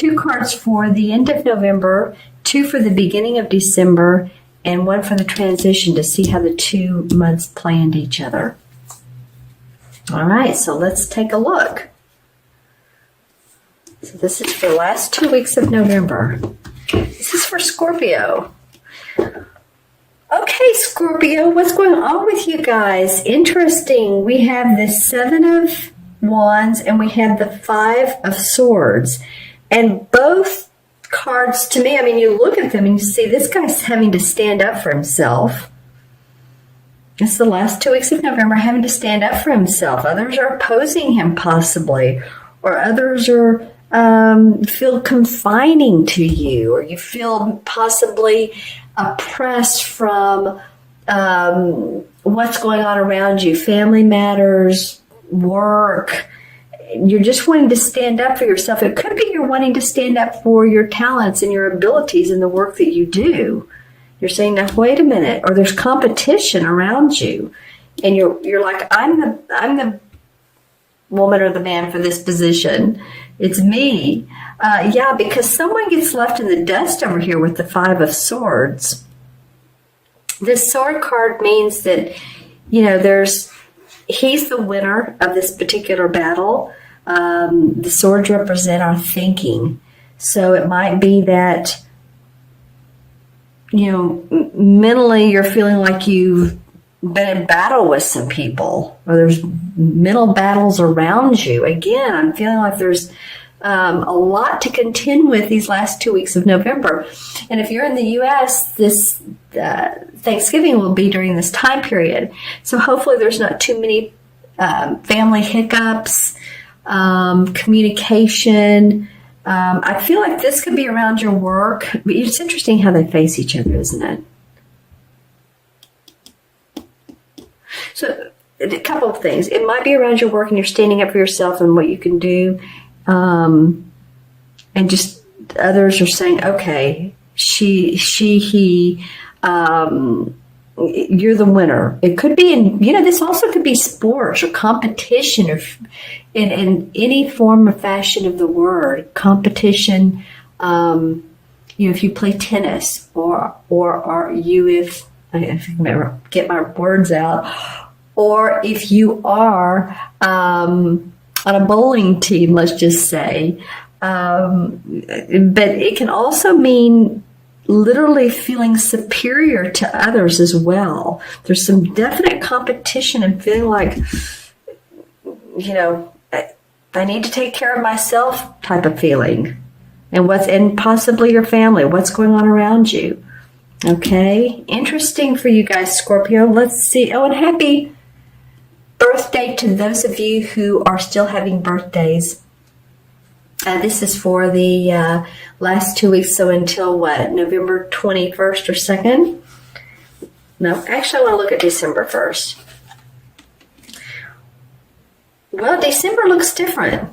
2 cards for the end of November, 2 for the beginning of December, and 1 for the transition to see how the 2 months play into each other. All right, so let's take a look. So this is for the last 2 weeks of November. This is for Scorpio. Okay, Scorpio, what's going on with you guys? Interesting. We have the 7 of Wands and we have the 5 of Swords. And both cards, to me, I mean, you look at them and you see this guy's having to stand up for himself. It's the last 2 weeks of November, having to stand up for himself. Others are opposing him possibly, or others are feel confining to you, or you feel possibly oppressed from what's going on around you, family matters, work. You're just wanting to stand up for yourself. It could be you're wanting to stand up for your talents and your abilities in the work that you do. You're saying, now wait a minute, or there's competition around you, and you're like, I'm the woman or the man for this position. It's me. Yeah, because someone gets left in the dust over here with the 5 of Swords. This sword card means that, he's the winner of this particular battle. The swords represent our thinking. So it might be that, mentally you're feeling like you've been in battle with some people, or there's mental battles around you. Again, I'm feeling like there's a lot to contend with these last 2 weeks of November. And if you're in the U.S., this Thanksgiving will be during this time period. So hopefully there's not too many family hiccups, communication. I feel like this could be around your work. But it's interesting how they face each other, isn't it? So a couple of things. It might be around your work and you're standing up for yourself and what you can do. And just others are saying, okay, he, you're the winner. It could be this also could be sports or competition, or in any form or fashion of the word competition. If you play tennis or are you, if I can get my words out, or if you are, on a bowling team, let's just say, but it can also mean literally feeling superior to others as well. There's some definite competition and feeling like, I need to take care of myself type of feeling. And possibly your family, what's going on around you. Okay, interesting for you guys, Scorpio. Let's see. Oh, and happy birthday to those of you who are still having birthdays. This is for the last 2 weeks, so until November 21st or 2nd? No, actually I want to look at December 1st. Well, December looks different.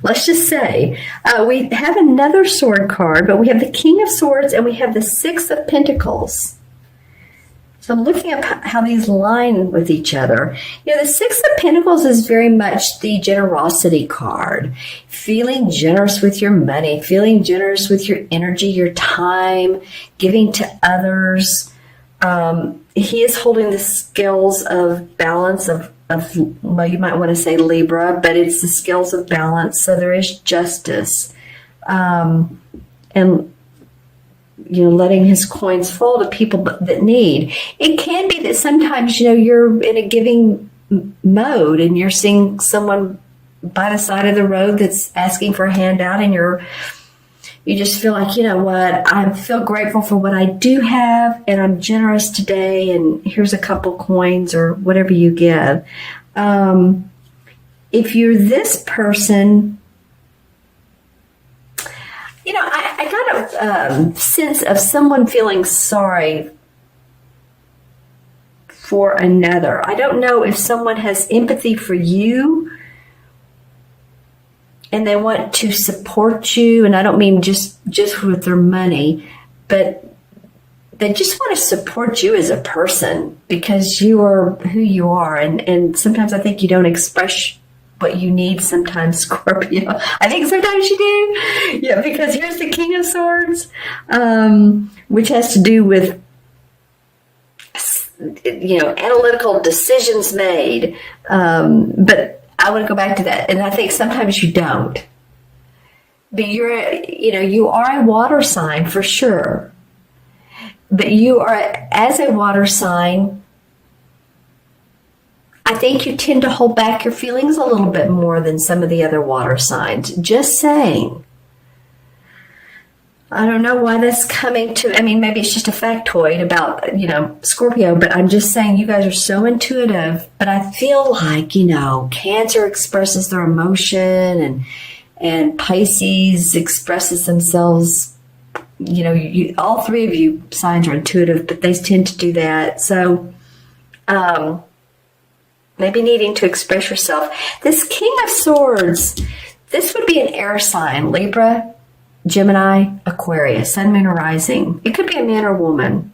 Let's just say we have another sword card, but we have the King of Swords and we have the 6 of Pentacles. So I'm looking at how these line with each other. The 6 of Pentacles is very much the generosity card. Feeling generous with your money, feeling generous with your energy, your time, giving to others. He is holding the scales of balance of well, you might want to say Libra, but it's the scales of balance. So there is justice. And letting his coins fall to people that need. It can be that sometimes, you're in a giving mode and you're seeing someone by the side of the road that's asking for a handout, and you just feel like, I feel grateful for what I do have, and I'm generous today, and here's a couple coins or whatever you give. If you're this person, I got a sense of someone feeling sorry for another. I don't know if someone has empathy for you and they want to support you, and I don't mean just with their money, but they just want to support you as a person because you are who you are, and sometimes I think you don't express what you need sometimes, Scorpio. I think sometimes you do. Yeah, because here's the King of Swords, which has to do with, analytical decisions made. But I want to go back to that. And I think sometimes you don't. But you are a water sign for sure. But you are, as a water sign, I think you tend to hold back your feelings a little bit more than some of the other water signs. Just saying. I don't know why that's coming to, maybe it's just a factoid about, Scorpio, but I'm just saying you guys are so intuitive. But I feel like, Cancer expresses their emotion and Pisces expresses themselves. All three of you signs are intuitive, but they tend to do that. So, maybe needing to express yourself. This King of Swords, this would be an air sign, Libra, Gemini, Aquarius, Sun, Moon, or Rising. It could be a man or woman.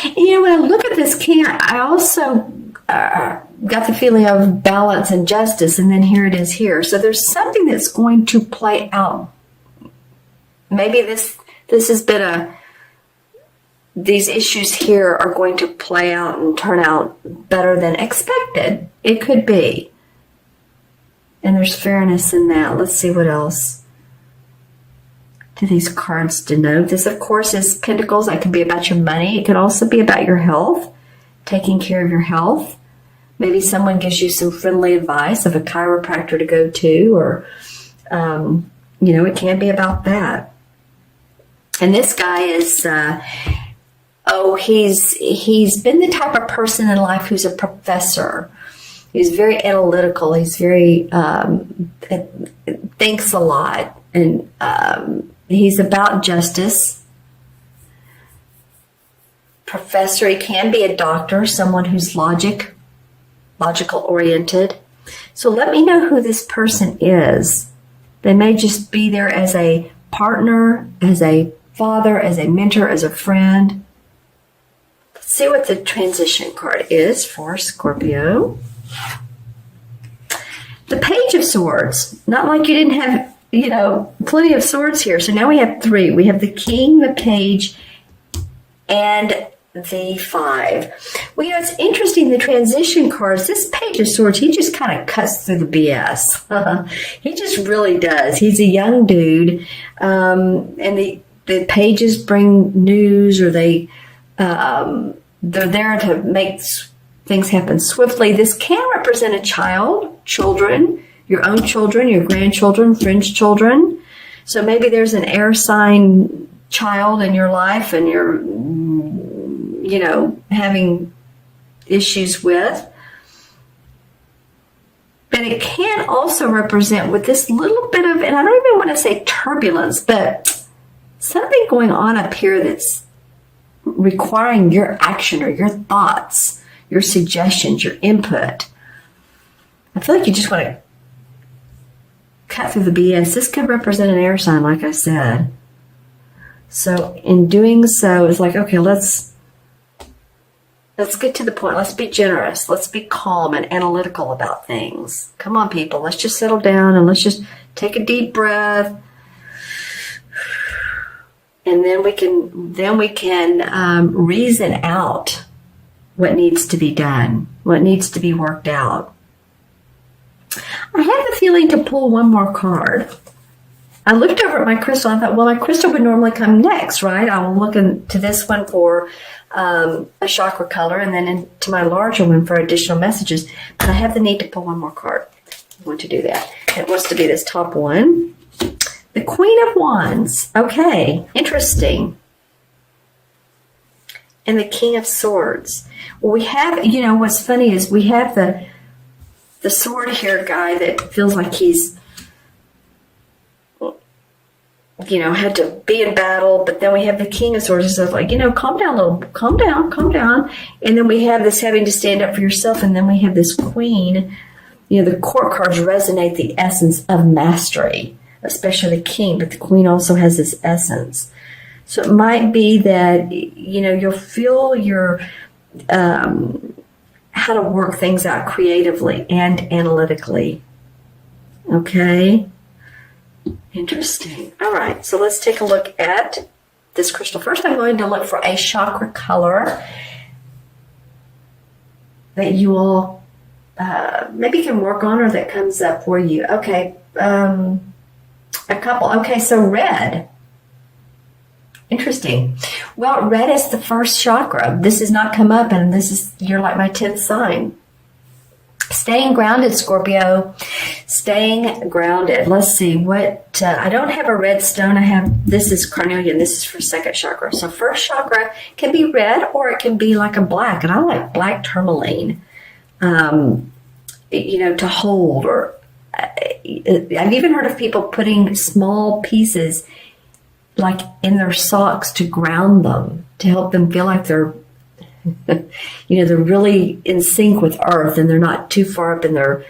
And when I look at this King, I also got the feeling of balance and justice, and then here it is here. So there's something that's going to play out. Maybe this has been these issues here are going to play out and turn out better than expected. It could be. And there's fairness in that. Let's see what else do these cards denote. This, of course, is Pentacles. That could be about your money. It could also be about your health, taking care of your health. Maybe someone gives you some friendly advice of a chiropractor to go to, or, it can be about that. And this guy is, he's been the type of person in life who's a professor. He's very analytical. He's very, thinks a lot. And he's about justice. Professor, he can be a doctor, someone who's logical oriented. So let me know who this person is. They may just be there as a partner, as a father, as a mentor, as a friend. Let's see what the transition card is for Scorpio. The Page of Swords. Not like you didn't have, plenty of swords here. So now we have three. We have the King, the Page, and the 5. Well, it's interesting, the transition cards, this Page of Swords, he just kind of cuts through the BS. He just really does. He's a young dude. And the pages bring news, or they're there to make things happen swiftly. This can represent a child, children, your own children, your grandchildren, friends' children. So maybe there's an air sign child in your life and you're, having issues with. But it can also represent with this little bit of, and I don't even want to say turbulence, but something going on up here that's requiring your action or your thoughts, your suggestions, your input. I feel like you just want to cut through the BS. This could represent an air sign, like I said. So in doing so, it's like, okay, let's get to the point. Let's be generous. Let's be calm and analytical about things. Come on, people. Let's just settle down and let's just take a deep breath. And then we can reason out what needs to be done, what needs to be worked out. I have the feeling to pull one more card. I looked over at my crystal and I thought, well, my crystal would normally come next, right? I will look into this one for a chakra color and then into my larger one for additional messages. But I have the need to pull one more card. I want to do that. It wants to be this top one. The Queen of Wands. Okay, interesting. And the King of Swords. Well, we have, what's funny is we have the sword here guy that feels like he's, had to be in battle, but then we have the King of Swords and stuff like, calm down a little, calm down. And then we have this having to stand up for yourself, and then we have this Queen. The court cards resonate the essence of mastery, especially the King, but the Queen also has this essence. So it might be that, you'll feel your how to work things out creatively and analytically. Okay. Interesting. All right. So let's take a look at this crystal. First, I'm going to look for a chakra color that you all maybe can work on or that comes up for you. Okay. A couple. Okay. So red. Interesting. Well, red is the first chakra. This has not come up, and you're like my 10th sign. Staying grounded, Scorpio. Staying grounded. Let's see what, I don't have a red stone. This is carnelian. This is for second chakra. So first chakra can be red or it can be like a black. And I like black tourmaline, to hold. Or I've even heard of people putting small pieces like in their socks to ground them, to help them feel like they're they're really in sync with earth and they're not too far up in their,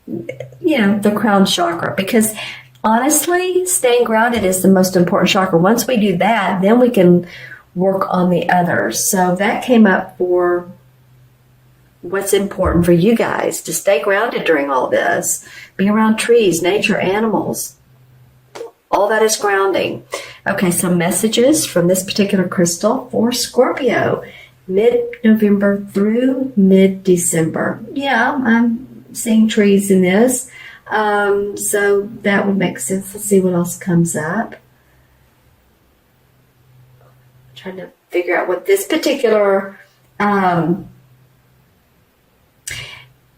the crown chakra. Because honestly, staying grounded is the most important chakra. Once we do that, then we can work on the others. So that came up for what's important for you guys, to stay grounded during all this. Be around trees, nature, animals. All that is grounding. Okay, so messages from this particular crystal for Scorpio, mid-November through mid-December. Yeah, I'm seeing trees in this. So that would make sense. Let's see what else comes up. I'm trying to figure out what this particular...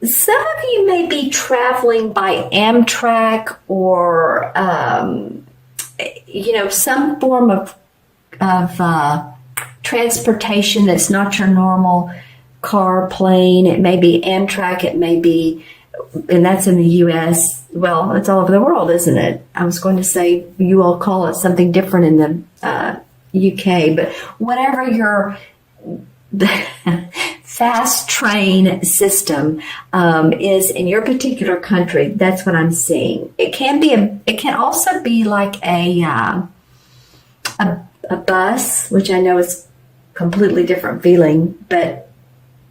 some of you may be traveling by Amtrak or, some form of transportation that's not your normal car, plane. It may be Amtrak. It may be, and that's in the U.S. Well, it's all over the world, isn't it? I was going to say you all call it something different in the UK, but whatever your fast train system is in your particular country, that's what I'm seeing. It can also be like a bus, which I know is completely different feeling, but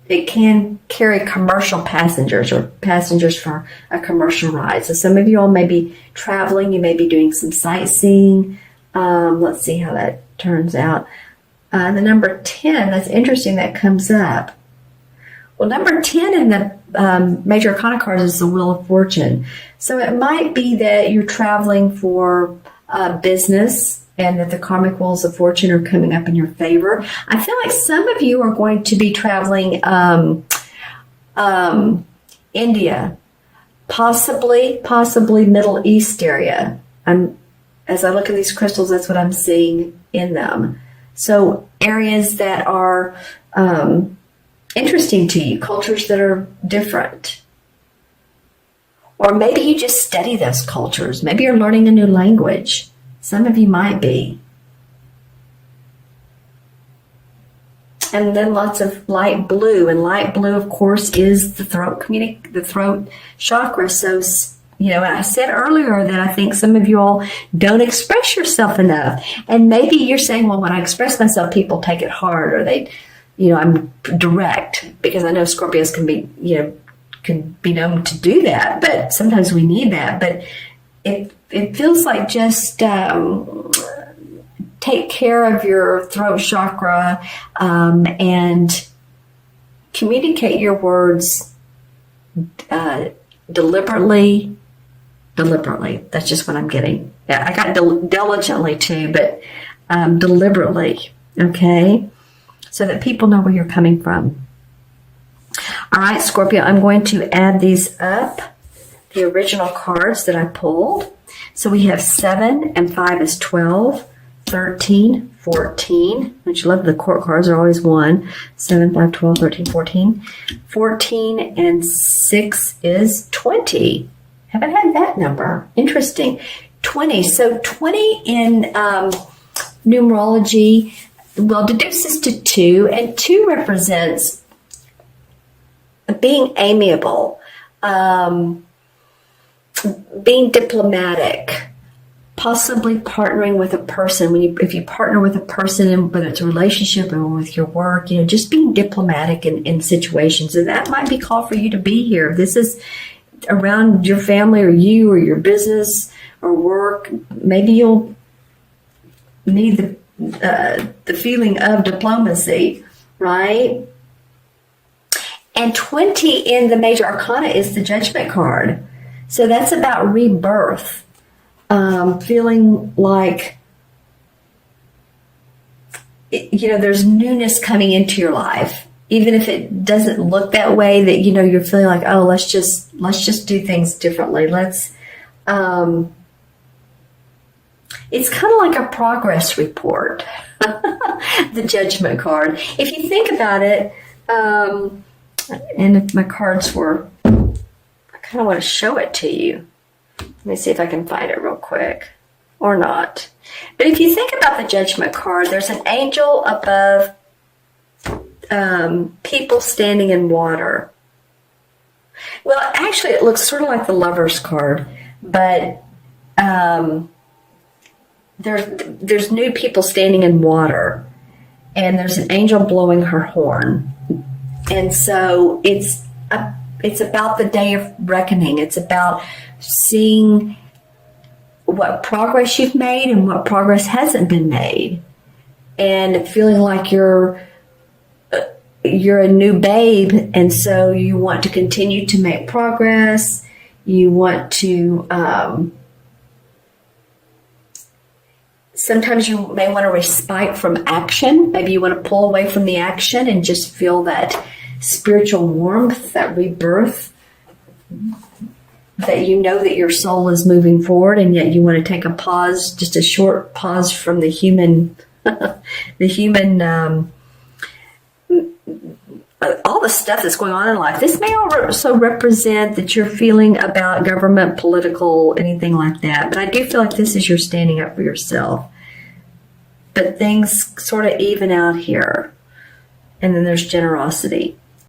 it can carry commercial passengers or passengers for a commercial ride. So some of you all may be traveling, you may be doing some sightseeing. Let's see how that turns out. The number 10, that's interesting, that comes up. Well, number 10 in the major arcana cards is the Wheel of Fortune. So it might be that you're traveling for business and that the karmic wheels of fortune are coming up in your favor. I feel like some of you are going to be traveling India, possibly Middle East area. As I look at these crystals, that's what I'm seeing in them. So areas that are interesting to you, cultures that are different. Or maybe you just study those cultures. Maybe you're learning a new language. Some of you might be. And then lots of light blue. And light blue, of course, is the throat chakra. So, I said earlier that I think some of you all don't express yourself enough. And maybe you're saying, well, when I express myself, people take it hard, or I'm direct, because I know Scorpios can be known to do that, but sometimes we need that. But it feels like just take care of your throat chakra and communicate your words deliberately. That's just what I'm getting. Yeah, I got diligently too, but deliberately, okay? So that people know where you're coming from. All right, Scorpio, I'm going to add these up, the original cards that I pulled. So we have 7 and 5 is 12, 13, 14, which I love the court cards are always 1, 7, 5, 12, 13, 14. 14 and 6 is 20. Haven't had that number. Interesting. 20. So 20 in numerology, well, deduces to 2, and 2 represents being amiable, being diplomatic, possibly partnering with a person. If you partner with a person, and whether it's a relationship or with your work, just being diplomatic in situations. And that might be called for you to be here. If this is around your family or you or your business or work, maybe you'll need the feeling of diplomacy, right? And 20 in the major arcana is the Judgment card. So that's about rebirth. Feeling like, there's newness coming into your life. Even if it doesn't look that way, that, you're feeling like, oh, let's just do things differently. It's kind of like a progress report, the Judgment card. If you think about it, and if my cards were, I kind of want to show it to you. Let me see if I can find it real quick, or not. But if you think about the Judgment card, there's an angel above people standing in water. Well, actually, it looks sort of like the Lover's card, but there's new people standing in water, and there's an angel blowing her horn. And so it's about the day of reckoning. It's about seeing what progress you've made and what progress hasn't been made, and feeling like you're a new babe, and so you want to continue to make progress. You want to sometimes you may want to respite from action. Maybe you want to pull away from the action and just feel that spiritual warmth, that rebirth, that that your soul is moving forward, and yet you want to take a pause, just a short pause from the human, all the stuff that's going on in life. This may also represent that you're feeling about government, political, anything like that. But I do feel like this is your standing up for yourself. But things sort of even out here. And then there's generosity.